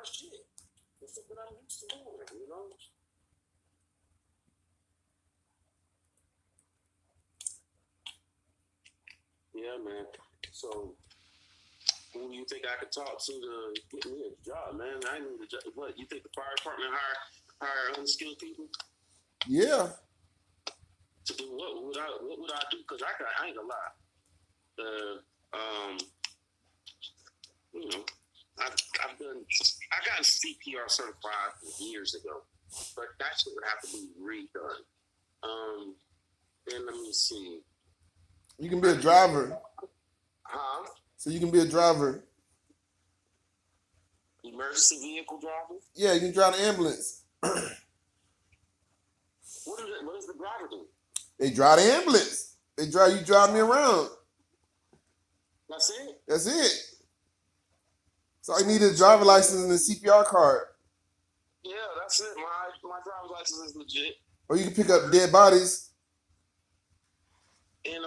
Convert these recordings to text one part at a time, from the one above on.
shit. It's something I'm used to doing, you know? Yeah, man. So, who do you think I could talk to get me a job, man? I need a job. What, you think the fire department hire unskilled people? Yeah. To do what? What would I do? Because I ain't gonna lie. You know, I've done. I got CPR certified years ago, but that shit would have to be redone. Then let me see. You can be a driver. Huh? So you can be a driver. Emergency vehicle driver? Yeah, you can drive the ambulance. What does the driver do? They drive the ambulance. You drive me around. That's it? That's it. So I need a driver license and a CPR card. Yeah, that's it. My driver's license is legit. Or you can pick up dead bodies. And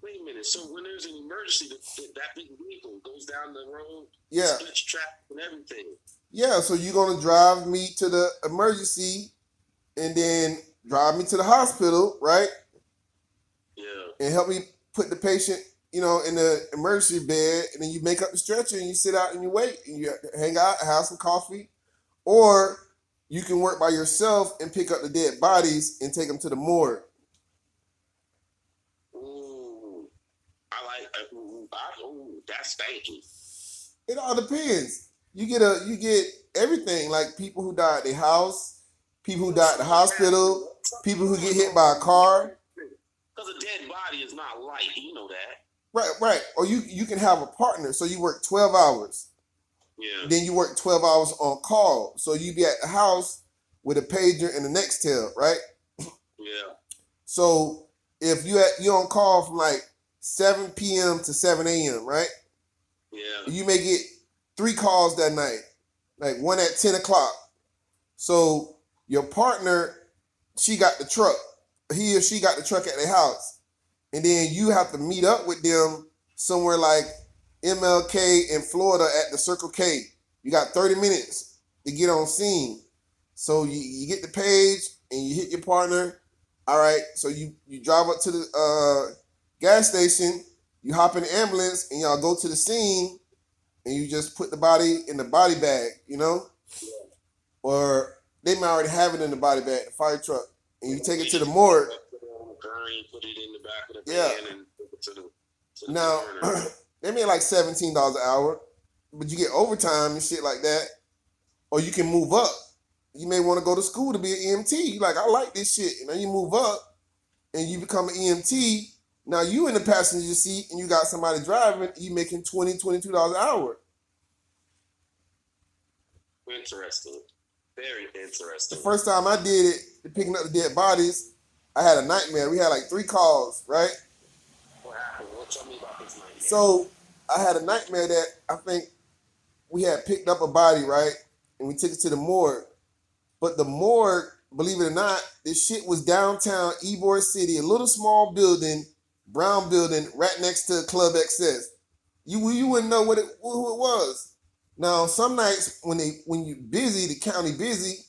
wait a minute. So when there's an emergency, that big vehicle goes down the road, yeah, splits traffic and everything. Yeah, so you're gonna drive me to the emergency, and then drive me to the hospital, right? Yeah. And help me put the patient, in the emergency bed, and then you make up the stretcher and you sit out and you wait and you hang out, have some coffee, or you can work by yourself and pick up the dead bodies and take them to the morgue. Ooh, I like. That's stanky. It all depends. You get everything, like people who die at their house, people who die at the hospital, people who get hit by a car. Because a dead body is not light, you know that. Right. Or you can have a partner, so you work 12 hours. Yeah. Then you work 12 hours on call, so you be at the house with a pager and a Nextel, right? Yeah. So if you're on call from like 7 p.m. to 7 a.m., right? Yeah. You may get 3 calls that night, like one at 10 o'clock. So your partner, she got the truck. He or she got the truck at their house. And then you have to meet up with them somewhere like MLK in Florida at the Circle K. You got 30 minutes to get on scene. So you get the page and you hit your partner. All right, so you drive up to the gas station, you hop in the ambulance, and y'all go to the scene, and you just put the body in the body bag, or they might already have it in the body bag, the fire truck, and you take it to the morgue. Put it in the back of the van and take it to the now, they make like $17 an hour, but you get overtime and shit like that, or you can move up. You may want to go to school to be an EMT. You like, I like this shit. And then you move up and you become an EMT. Now you in the passenger seat and you got somebody driving, you making $20, $22 an hour. Interesting. Very interesting. The first time I did it, picking up the dead bodies, I had a nightmare. We had like 3 calls, right? What happened? Tell me about this nightmare. So I had a nightmare that I think we had picked up a body, right? And we took it to the morgue. But the morgue, believe it or not, this shit was downtown Ybor City, a little small building, brown building, right next to Club XS. You wouldn't know who it was. Now, some nights when you busy, the county busy,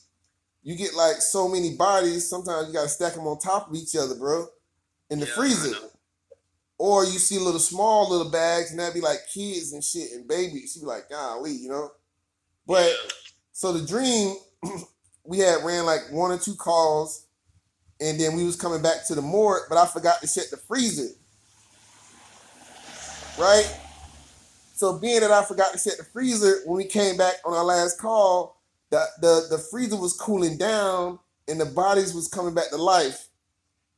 you get like so many bodies. Sometimes you gotta stack them on top of each other, bro, in the freezer. Or you see little bags, and that'd be like kids and shit and babies. You be like, golly, But so the dream. We had ran like 1 or 2 calls, and then we was coming back to the morgue, but I forgot to shut the freezer. Right? So being that I forgot to shut the freezer, when we came back on our last call, the freezer was cooling down and the bodies was coming back to life.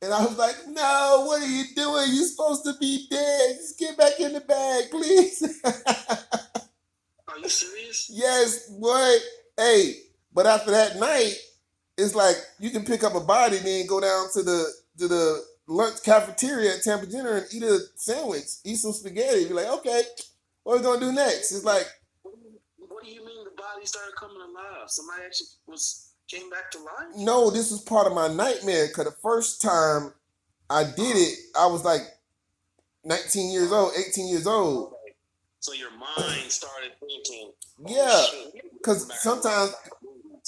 And I was like, no, what are you doing? You're supposed to be dead. Just get back in the bag, please. Are you serious? Yes, boy. Hey. But after that night, it's like you can pick up a body and then go down to the lunch cafeteria at Tampa Dinner and eat a sandwich, eat some spaghetti. You're like, okay, what are we gonna do next? It's like, what do you mean the body started coming alive? Somebody actually came back to life? No, this was part of my nightmare. Cause the first time I did it, I was like 19 years old, 18 years old. So your mind started thinking, Yeah, shit, because sometimes,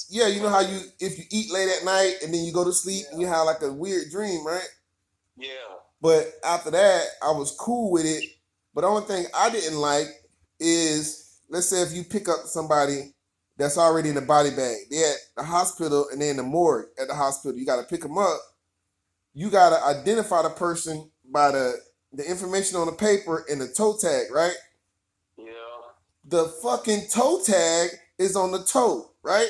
yeah, you know how if you eat late at night and then you go to sleep and you have like a weird dream, right? Yeah. But after that, I was cool with it. But the only thing I didn't like is, let's say if you pick up somebody that's already in the body bag, they're at the hospital and they're in the morgue at the hospital, you got to pick them up. You got to identify the person by the information on the paper and the toe tag, right? Yeah. The fucking toe tag is on the toe, right?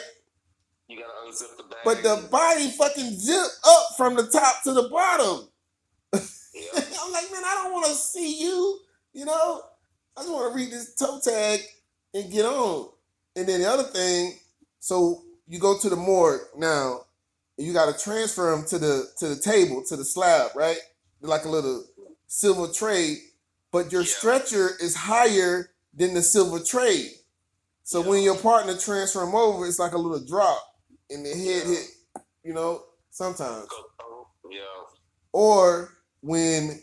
You gotta unzip the bag. But the body fucking zip up from the top to the bottom. Yeah. I'm like, man, I don't want to see you. You know, I just want to read this toe tag and get on. And then the other thing, so you go to the morgue now, and you got to transfer them to the table, to the slab, right? Like a little silver tray, but your stretcher is higher than the silver tray. So when your partner transfer them over, it's like a little drop, and the head hit. You know, sometimes. Yeah. Or when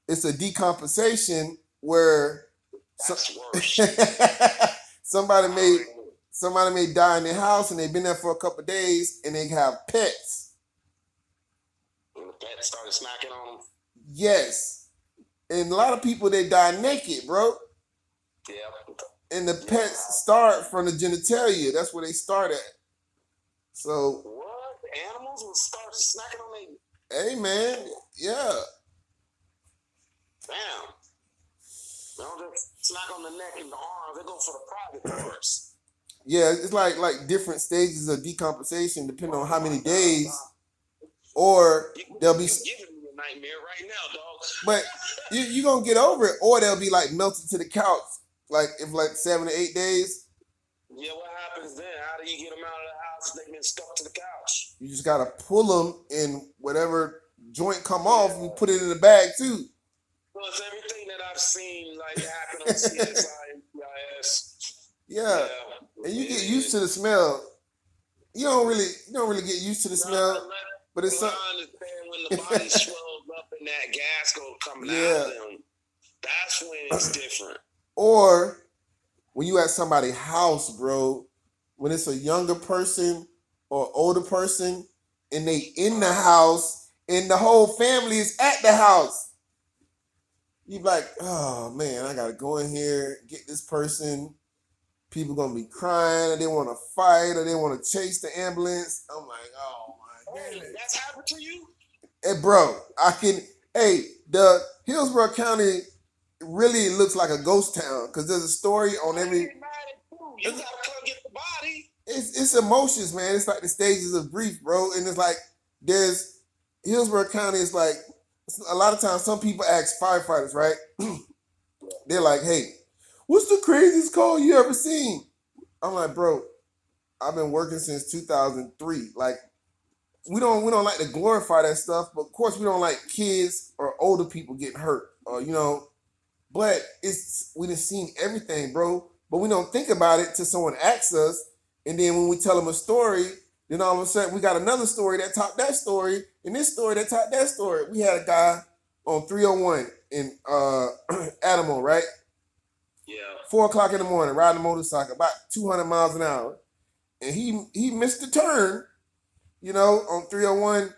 it's a decompensation where That's worse. somebody may die in their house and they've been there for a couple of days and they have pets. And the pets started snacking on them. Yes. And a lot of people, they die naked, bro. Yeah. And the pets start from the genitalia. That's where they start at. So what? The animals will start snacking on their... Hey man, yeah. Damn. They don't just snack on the neck and the arms. They go for the private parts. Yeah, it's like different stages of decompensation depending on how many days. Or they'll be giving me a nightmare right now, dog. But you gonna get over it, or they'll be like melted to the couch, like if like 7 to 8 days. Yeah, what happens then? How do you get them out of the house? They've been stuck to the couch. You just gotta pull them, and whatever joint come off, you put it in the bag too. Well, it's everything that I've seen like happen on CSI and CIS. Yeah, and you get used to the smell. You don't really get used to the smell, but it's something. I understand when the body swells up and that gas goes coming out of them. That's when it's different. Or when you at somebody's house, bro, when it's a younger person or older person and they in the house and the whole family is at the house. You be like, oh man, I gotta go in here, get this person. People gonna be crying, or they want to fight, or they want to chase the ambulance. I'm like, oh my goodness. That's happened to you? Hey, bro, the Hillsborough County really looks like a ghost town because there's a story on every. You gotta come get the body. It's emotions, man. It's like the stages of grief, bro. And it's like there's Hillsborough County is like a lot of times some people ask firefighters, right? They're like, hey, what's the craziest call you ever seen? I'm like, bro, I've been working since 2003. Like, we don't like to glorify that stuff, but of course we don't like kids or older people getting hurt, or But we done seen everything, bro. But we don't think about it till someone asks us, and then when we tell them a story, then all of a sudden we got another story that topped that story, and this story that topped that story. We had a guy on 301 in Adamo, right? Yeah. 4:00 in the morning, riding a motorcycle, about 200 miles an hour. And he missed the turn, on 301,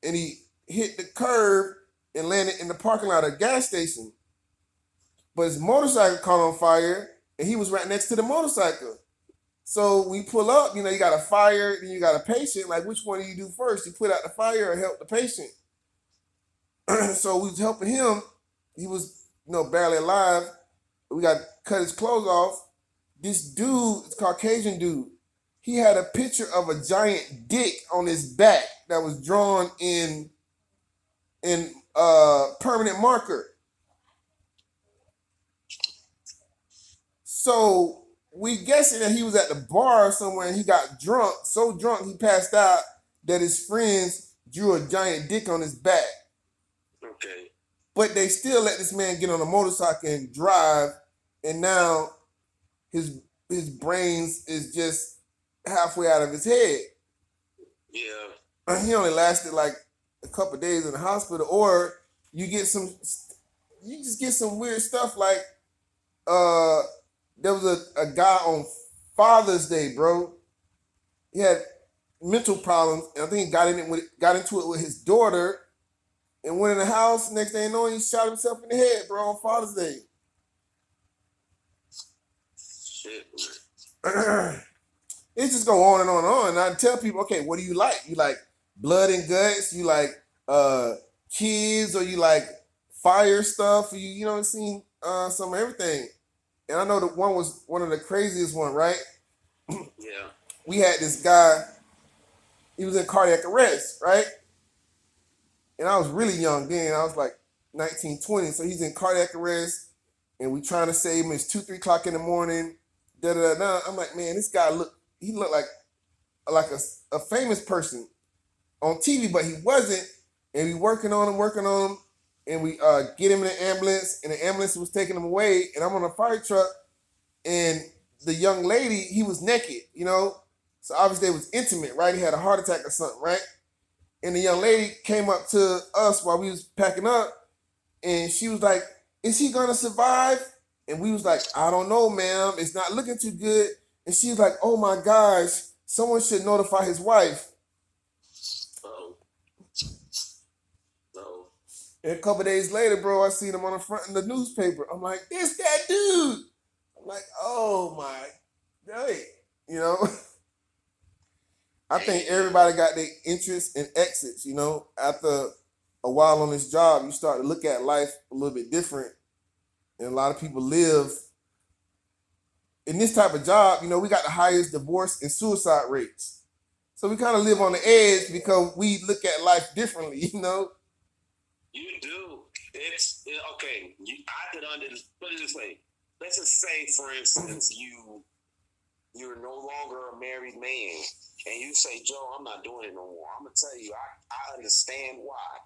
and he hit the curb and landed in the parking lot of a gas station. But his motorcycle caught on fire, and he was right next to the motorcycle. So we pull up, you got a fire, then you got a patient. Like, which one do you do first? You put out the fire or help the patient? So we was helping him. He was, barely alive. We got to cut his clothes off. This dude, this Caucasian dude, he had a picture of a giant dick on his back that was drawn in permanent marker. So we guessing that he was at the bar somewhere and he got drunk, so drunk he passed out that his friends drew a giant dick on his back. Okay. But they still let this man get on a motorcycle and drive, and now his brains is just halfway out of his head. Yeah. He only lasted like a couple of days in the hospital. Or you just get some weird stuff like there was a guy on Father's Day, bro. He had mental problems, and I think he got into it with his daughter, and went in the house. Next thing you know, he shot himself in the head, bro, on Father's Day. Shit, It just go on and on and on. And I tell people, okay, what do you like? You like blood and guts? You like kids, or you like fire stuff? You know what I'm saying? Some of everything. And I know that one was one of the craziest one, right? yeah. We had this guy, he was in cardiac arrest, right? And I was really young then. I was like 19, 20. So he's in cardiac arrest, and we trying to save him. It's 2, 3 o'clock in the morning. Da da da. Da. I'm like, man, this guy he looked like a famous person on TV, but he wasn't. And we working on him, and we get him in the ambulance, and the ambulance was taking him away, and I'm on a fire truck, and the young lady, he was naked, you know? So obviously it was intimate, right? He had a heart attack or something, right? And the young lady came up to us while we was packing up, and she was like, is he gonna survive? And we was like, I don't know, ma'am. It's not looking too good. And she was like, oh my gosh, someone should notify his wife. Oh. No. And a couple days later, bro, I seen him on the front of the newspaper. I'm like, it's that dude. I'm like, oh my, hey, you know. I think everybody got their interests and exits, you know. After a while on this job, you start to look at life a little bit different. And a lot of people live in this type of job, you know, we got the highest divorce and suicide rates. So we kind of live on the edge because we look at life differently, you know. You do. Okay. I could put it this way. Let's just say, for instance, you're no longer a married man, and you say, Joe, I'm not doing it no more. I'm gonna tell you, I understand why.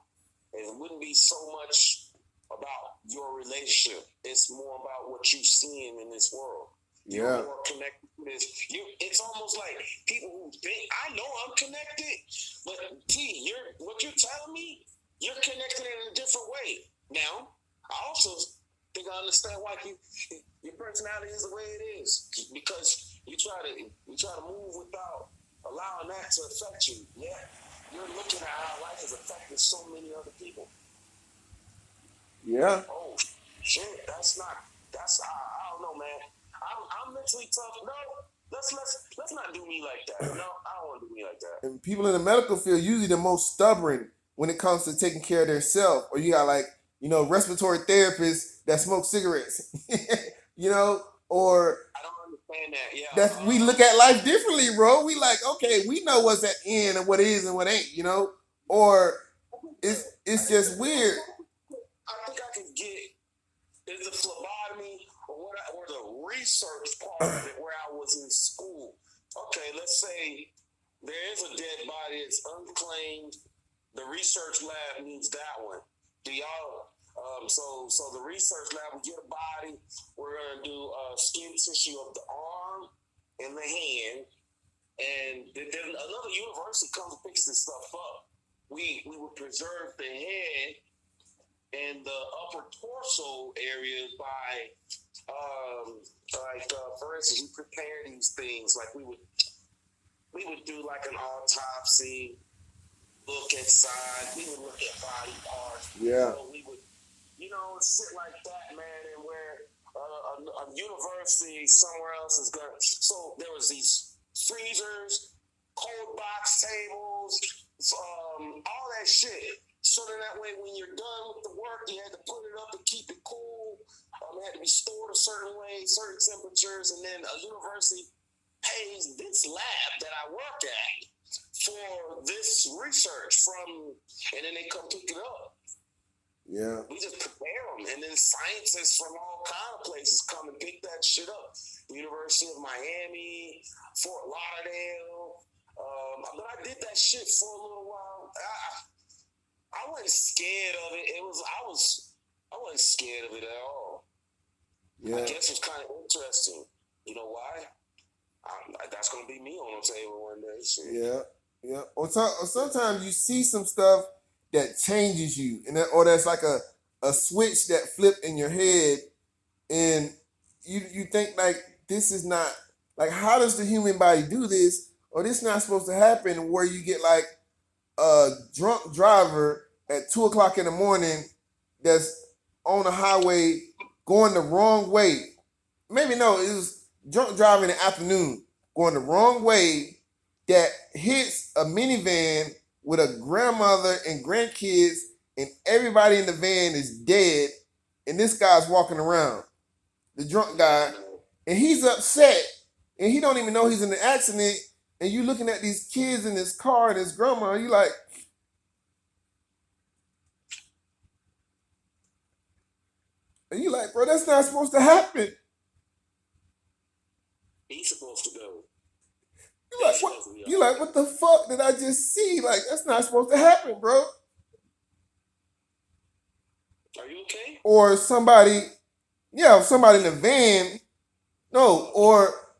It wouldn't be so much about your relationship. It's more about what you're seeing in this world. Yeah. You're more connected to this. It's almost like people who think, I know I'm connected, but what you're telling me, you're connected in a different way. Now, I also think I understand why your personality is the way it is, because you try to move without allowing that to affect you. Yeah, you're looking at how life has affected so many other people. Yeah. Oh shit, I don't know, man. I'm mentally tough. No, let's not do me like that. No, I don't want to do me like that. And people in the medical field usually the most stubborn when it comes to taking care of themselves. Or you got like, you know, respiratory therapists that smoke cigarettes, you know, or I don't understand that. Yeah, that we look at life differently, bro. We like, okay, we know what's at the end and what is and what ain't, you know, or it's just weird. I think I can get is the phlebotomy or the research part of it where I was in school. Okay, let's say there is a dead body, it's unclaimed. The research lab needs that one. Do y'all? So the research lab, we get a body. We're gonna do skin tissue of the arm and the hand, and then another university comes and picks this stuff up. We would preserve the head and the upper torso area by, for instance, we prepare these things like we would do like an autopsy, look inside, we would look at body parts. Yeah. So we would, sit like that, man, and where a university somewhere else is going. So there was these freezers, cold box tables, all that shit. So then that way, when you're done with the work, you had to put it up and keep it cool. It had to be stored a certain way, certain temperatures, and then a university pays this lab that I work at for this research and then they come pick it up. Yeah. We just prepare them, and then scientists from all kind of places come and pick that shit up. University of Miami, Fort Lauderdale. But I did that shit for a little while. I wasn't scared of it. I wasn't scared of it at all. Yeah. I guess it's kind of interesting. You know why? That's gonna be me on the table one day. Shit. Yeah. Yeah. Or sometimes you see some stuff that changes you, or that's like a switch that flipped in your head, and you think like this is not like how does the human body do this? Or this not supposed to happen where you get like a drunk driver at 2 o'clock in the morning that's on the highway going the wrong way. Maybe no, it was drunk driving in the afternoon going the wrong way that hits a minivan with a grandmother and grandkids, and everybody in the van is dead, and this guy's walking around, the drunk guy, and he's upset, and he don't even know he's in an accident, and you looking at these kids in this car and his grandma, you like, and you like, bro, that's not supposed to happen. He's supposed to go. You like what? You like what the fuck did I just see? Like that's not supposed to happen, bro. Are you okay? Or somebody, yeah, somebody in the van. No, or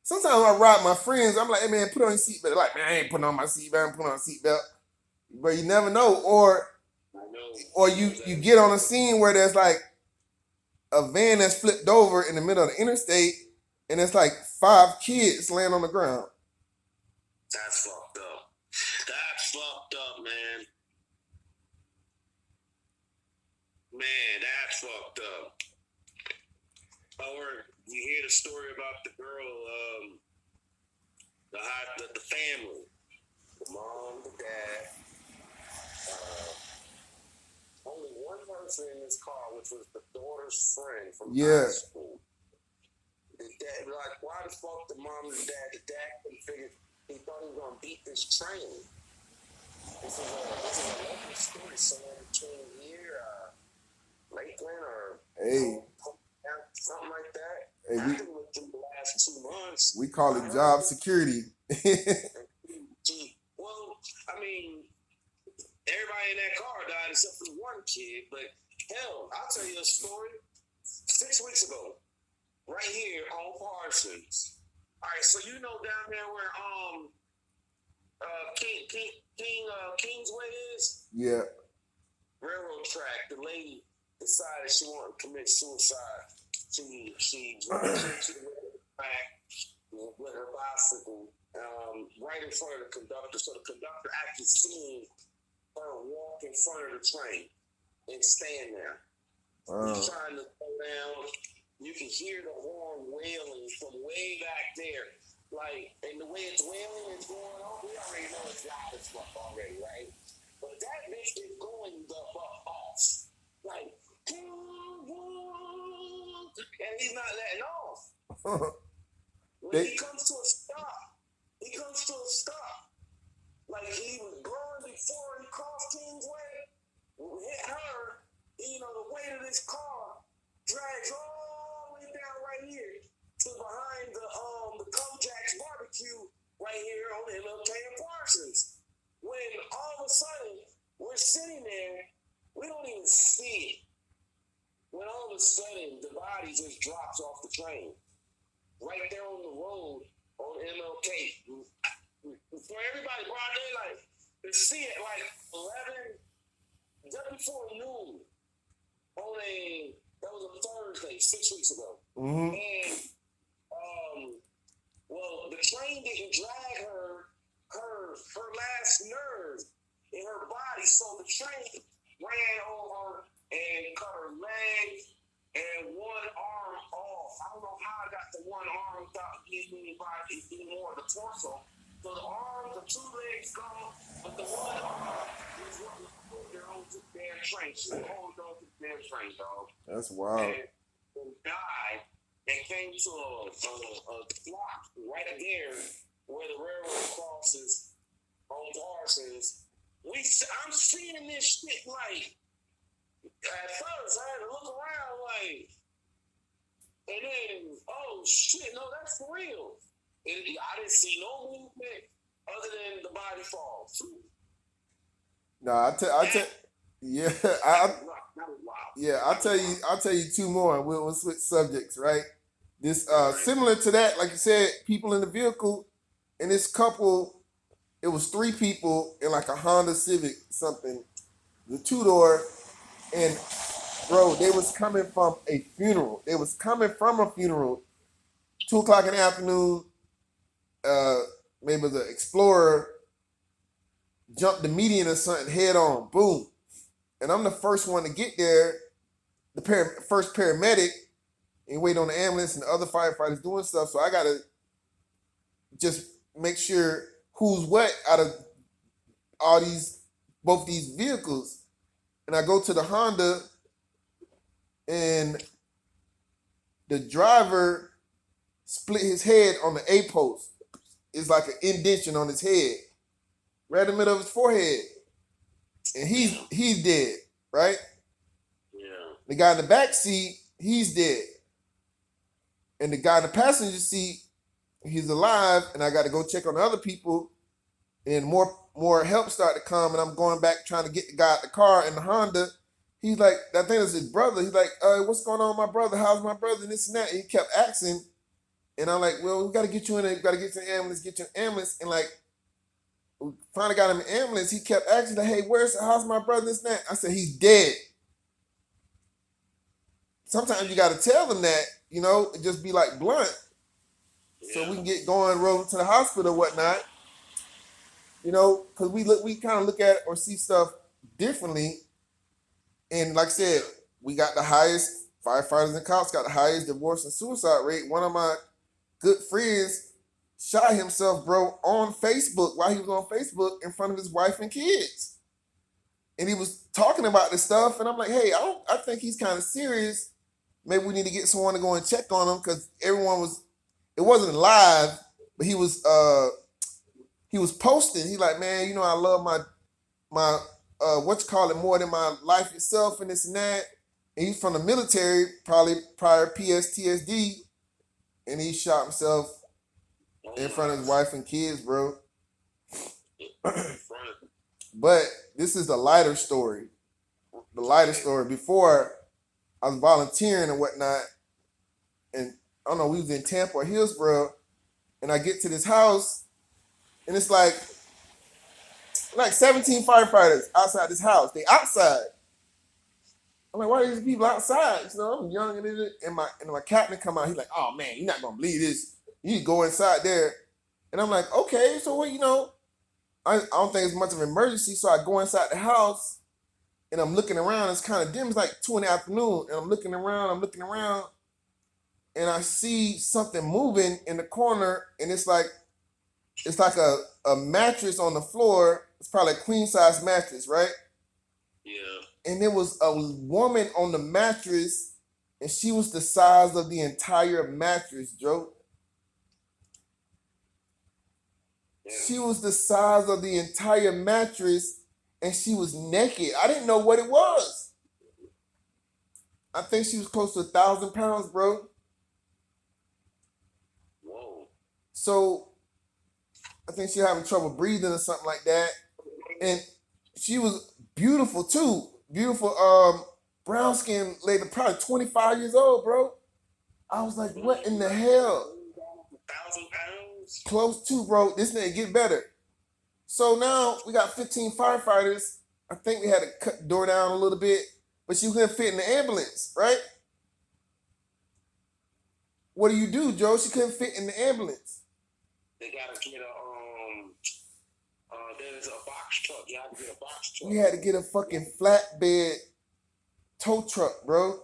sometimes I ride my friends. I'm like, hey man, put on your seatbelt. They're like, man, I ain't putting on my seatbelt. I'm putting on a seatbelt. But you never know. Or you get on a scene where there's like a van that's flipped over in the middle of the interstate, and it's like 5 kids laying on the ground. That's fucked up. That's fucked up, man. Man, that's fucked up. Or you hear the story about the girl, the family, the mom, the dad, only one person in this car, which was the daughter's friend from high school. The dad, like, why the fuck the mom and the dad couldn't figure, he thought he was going to beat this train. This is a local story somewhere between here, Lakeland or something like that. Hey, I think within the last 2 months. We call it job security. Well, I mean, everybody in that car died except for one kid, but hell, I'll tell you a story. 6 weeks ago, right here on Parsons. All right, so you know down there where Kingsway is? Yeah. Railroad track. The lady decided she wanted to commit suicide. She drove into the track with her bicycle right in front of the conductor. So the conductor actually seen her walk in front of the train and stand there. He's trying to slow down. You can hear the horn wailing from way back there. Like, and the way it's wailing is going on, we already know it's loud as fuck already, right? But that bitch is going the fuck off. Like, and he's not letting off. When he comes to a stop. Like, he was blowing before he crossed Kingsway, hit her, you know, the weight of this car drags all the way down right here to behind the Kojak's barbecue right here on MLK and Parsons. When all of a sudden we're sitting there, we don't even see it. When all of a sudden the body just drops off the train right there on the road on MLK. For everybody, broad daylight, to see it like 11, just before noon on that was a Thursday, 6 weeks ago. Mm-hmm. And well, the train didn't drag her last nerve in her body, so the train ran over and cut her leg and one arm off. I don't know how I got the one arm without getting anybody any more of the torso. So the arm, the 2 legs gone, but the one arm was what was holding on to the damn train. She was holding on to the damn train, dog. That's wild. And died and came to a block right there where the railroad crosses on Parsons. I'm seeing this shit like, at first I had to look around like, and then, oh shit, no, that's for real. I didn't see no movement other than the body fall. Nah, I'll tell you 2 more. We'll switch subjects, right? This similar to that, like you said, people in the vehicle, and this couple, it was 3 people in like a Honda Civic something, the 2-door, and Bro, they was coming from a funeral. They was coming from a funeral. 2 o'clock in the afternoon. Uh, maybe it was an Explorer jumped the median or something head on. Boom. And I'm the first one to get there. The first paramedic and wait on the ambulance and the other firefighters doing stuff. So I gotta just make sure who's what out of all these both these vehicles. And I go to the Honda and the driver split his head on the A post. It's like an indentation on his head, right in the middle of his forehead. And he's dead, right? Yeah. The guy in the back seat, he's dead. And the guy in the passenger seat, he's alive, and I got to go check on the other people, and more help start to come, and I'm going back trying to get the guy out the car in the Honda. He's like, I think it's his brother. He's like, what's going on with my brother? How's my brother? And this and that. And he kept asking, and I'm like, well, we got to get you in there. We got to get you in the ambulance, get you in the ambulance. And like, we finally got him in the ambulance. He kept asking, like, hey, how's my brother? This and that. I said, he's dead. Sometimes you got to tell them that, just be like blunt. Yeah. So we can get going, roll to the hospital or whatnot. Because we kind of look at or see stuff differently. And like I said, we got the highest, firefighters and cops got the highest divorce and suicide rate. One of my good friends shot himself, bro, on Facebook while he was on Facebook in front of his wife and kids. And he was talking about this stuff. And I'm like, hey, I think he's kind of serious. Maybe we need to get someone to go and check on him, because it wasn't live, but he was posting. He like, man, I love my more than my life itself and this and that. And he's from the military, probably prior PSTSD, and he shot himself in front of his wife and kids, bro. But this is the lighter story. The lighter story. Before I was volunteering and whatnot, and I don't know, we was in Tampa or Hillsborough, and I get to this house, and it's like 17 firefighters outside this house. They outside. I'm like, why are these people outside? I'm young, and my captain come out. He's like, oh man, you're not gonna believe this. You need to go inside there. And I'm like, okay, so what? I don't think it's much of an emergency. So I go inside the house, and I'm looking around. It's kind of dim. It's like 2 in the afternoon, and I'm looking around, and I see something moving in the corner, and it's like a mattress on the floor. It's probably a queen size mattress, right? Yeah. And there was a woman on the mattress, and she was the size of the entire mattress, Joe. Yeah. She was the size of the entire mattress, and she was naked. I didn't know what it was. I think she was close to 1,000 pounds, bro. Whoa. So I think she was having trouble breathing or something like that. And she was beautiful too. Beautiful brown skin lady, probably 25 years old, bro. I was like, what in the hell? 1,000 pounds? Close to, bro. This nigga get better. So now we got 15 firefighters. I think we had to cut the door down a little bit, but she couldn't fit in the ambulance, right? What do you do, Joe? She couldn't fit in the ambulance. They gotta get there's a box truck. You have to get a box truck. We had to get a fucking flatbed tow truck, bro.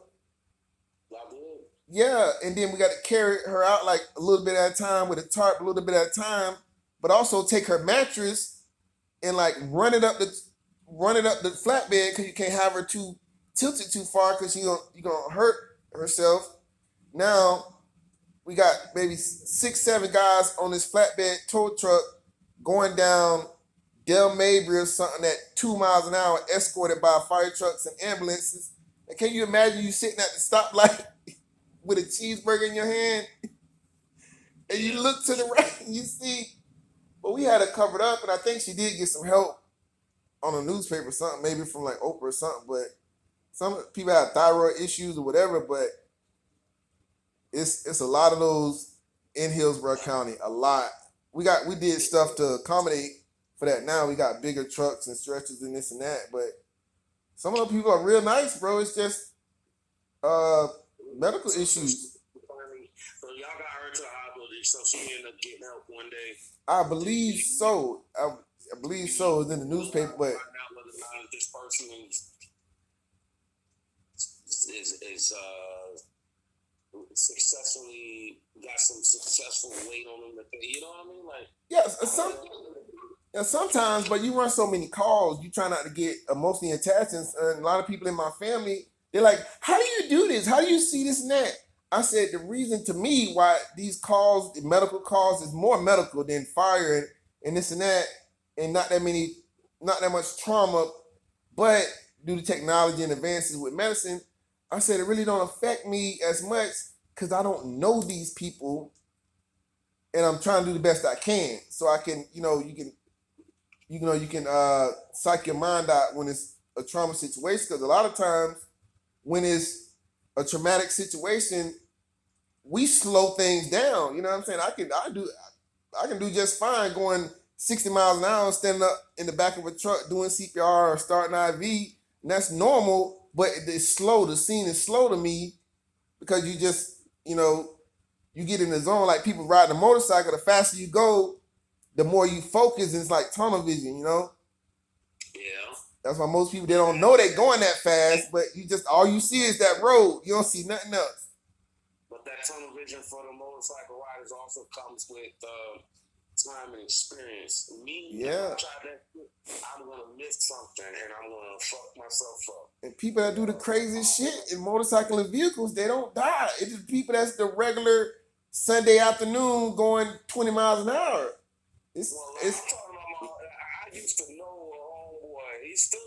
Yeah, and then we got to carry her out like a little bit at a time with a tarp, a little bit at a time, but also take her mattress and like run it up the flatbed, because you can't have her too tilted too far, because you're gonna hurt herself. Now we got maybe 6-7 guys on this flatbed tow truck going down Del Mabry or something at 2 miles an hour, escorted by fire trucks and ambulances. And can you imagine you sitting at the stoplight with a cheeseburger in your hand, and you look to the right and you see, well, we had her covered up, and I think she did get some help on a newspaper or something, maybe from like Oprah or something, but some people have thyroid issues or whatever, but it's a lot of those in Hillsborough County, a lot. We did stuff to accommodate for that. Now we got bigger trucks and stretchers and this and that, but some of the people are real nice, bro. It's just Uh, medical issues. So y'all got her to the hospital, so she ended up getting help one day. I believe so. I believe so. It's in the newspaper, but Find out whether or not this person is successfully got some successful weight on them. You know what I mean? Like, yeah, sometimes, but you run so many calls, you try not to get emotionally attached. And a lot of people in my family, they're like, "How do you do this? How do you see this and that?" I said the reason to me why these calls, the medical calls, is more medical than fire and this and that, and not that much trauma, but due to technology and advances with medicine, I said it really don't affect me as much because I don't know these people, and I'm trying to do the best I can so I can, you can psych your mind out when it's a trauma situation, because a lot of times when it's a traumatic situation, we slow things down. You know what I'm saying? I can do just fine going 60 miles an hour, standing up in the back of a truck doing CPR or starting IV, and that's normal. But it's slow. The scene is slow to me because you just, you get in the zone. Like people riding a motorcycle, the faster you go, the more you focus, and it's like tunnel vision, yeah. That's why most people, they don't know they're going that fast, but all you see is that road. You don't see nothing else. But that tunnel vision for the motorcycle riders also comes with time and experience. Yeah. If I try that, I'm gonna miss something and I'm gonna fuck myself up. And people that do the craziest shit in motorcycle and vehicles, they don't die. It's just people that's the regular Sunday afternoon going 20 miles an hour. I'm talking about I used to know a homeboy. He's still